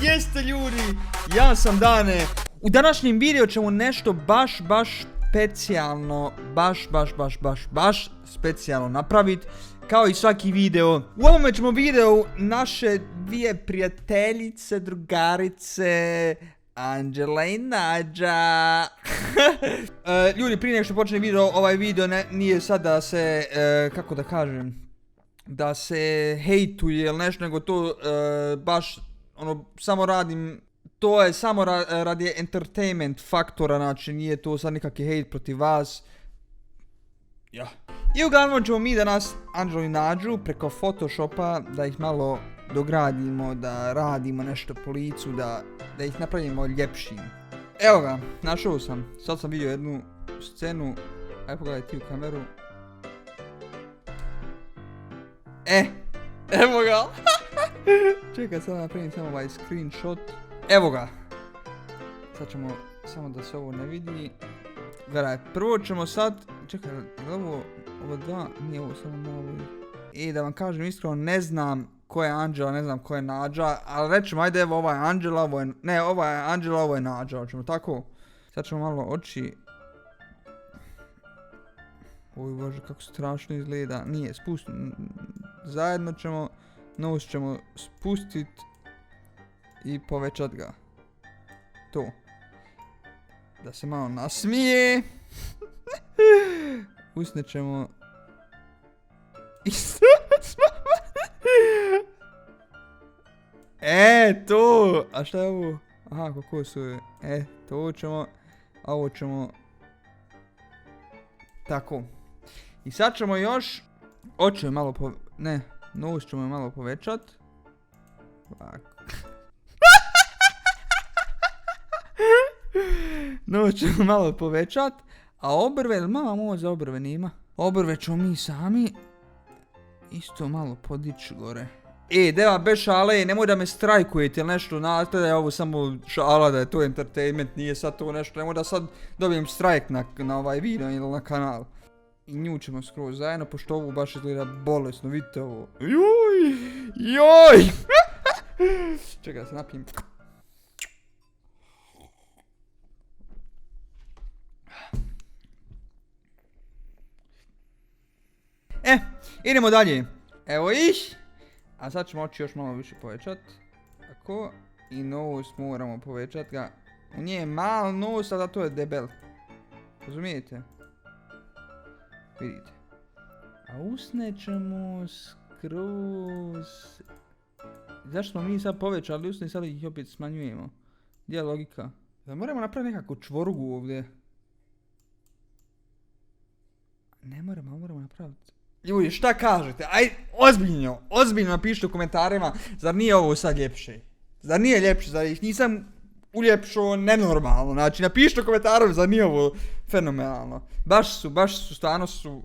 Jeste ljudi, ja sam Dane. U današnjem videu ćemo nešto baš specijalno, baš specijalno napraviti. Kao i svaki video. U ovome ćemo videu naše dvije prijateljice, drugarice, Anđela i Nađa. Ljudi, prije nego što počne video, ovaj video nije sad da se, kako da kažem, da se hejtuje ili nešto, nego to baš, ono, samo radim, to je samo radi entertainment faktora, znači nije to sad nikakvi hejt protiv vas. Ja. I uglavnom ćemo mi danas Anđelu i Nađu preko Photoshopa da ih malo dogradimo, da radimo nešto po licu, da ih napravimo ljepšim. Evo ga, našao sam, sad sam vidio jednu scenu, aj pogledaj ti u kameru. Evo ga. Čekaj, sad napravim samo ovaj screenshot. Evo ga. Sad ćemo, samo da se ovo ne vidi. Gledaj, prvo ćemo sad, čekaj, ovo dva, nije ovo samo na ovo. I da vam kažem iskreno, ne znam ko je Anđela, ne znam ko je Nađa, ali rećemo, ajde evo ova je Anđela, ovo je, ne, ova je Anđela, ovo je Nađa, hoćemo tako. Sad ćemo malo oči. Oj bože, kako strašno izgleda, nije, zajedno ćemo, nos ćemo spustit i povećat ga. To. Da se malo nasmije. Usne ćemo. To! A šta je ovo? Aha, kako su? To ćemo. A ovo ćemo. Tako. I sad ćemo još. Oči malo ne, nos ćemo malo povećat. Ovako. Nos ćemo malo povećat. A obrve, ili mama ovo za obrve nima? Obrve ćemo mi sami isto malo podići gore. Deva, bez šale, nemoj da me strajkujete ili nešto, znate da je ovo samo šala, da je to entertainment, nije sad to nešto, nemoj da sad dobijem strajk na ovaj video ili na kanal. I nju ćemo skroz zajedno, pošto ovo baš izgleda bolesno, vidite ovo. Joj! Čekaj da se napijem. Idemo dalje. Evo ih. A sad ćemo oči još malo više povećat. Tako. I nos moramo povećat ga. Nije mal nos, a da to je debel. Razumijete? Vidite. A usne ćemo skroz. Zašto smo mi sad povećali usne i sad ih opet smanjujemo? Gdje je logika? Da moramo napraviti nekakvu čvorgu ovdje. Ne moramo, moramo napraviti. Ljudi, šta kažete? Aj, ozbiljno napišite u komentarima, zar nije ovo sad ljepše? Zar nije ljepše, zar ih nisam uljepšao nenormalno? Znači, napišite u komentarima, zar nije ovo fenomenalno? Baš su, stvarno su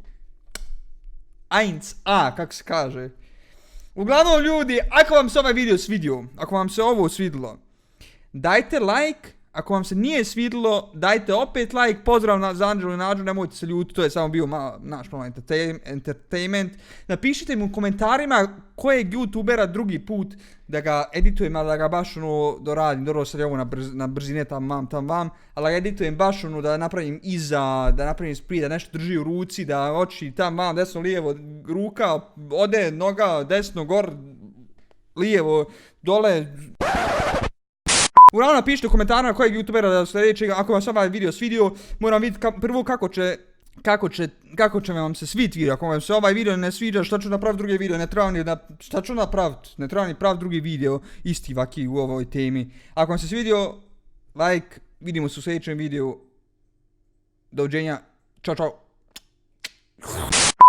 1A, kako se kaže. Uglavnom ljudi, ako vam se ovaj video svidio, ako vam se ovo svidilo, dajte like. Ako vam se nije svidilo, dajte opet like, pozdrav za Anđelu i Nađu, nemojte se ljutiti, to je samo bio naš malo entertainment. Napišite mi u komentarima kojeg youtubera drugi put da ga editujem, ali da ga baš ono doradim, dobro sad je ovo na brzine tam vam, ali da ga editujem baš ono da napravim iza, da napravim sprit, da nešto drži u ruci, da oči tam vam, desno, lijevo, ruka, ode, noga, desno, gor, lijevo, dole. Uglavnom napišite u komentarima kojeg youtubera da sljedećeg, ako vam se ovaj video svidio, moram vidjeti prvo kako će vam se svidjeti video. Ako vam se ovaj video ne sviđa, šta ću napraviti drugi video, šta ću napraviti, ne treba ni praviti drugi video, isti vaki u ovoj temi. Ako vam se svidio, like, vidimo se u sljedećem videu, doviđenja, čao.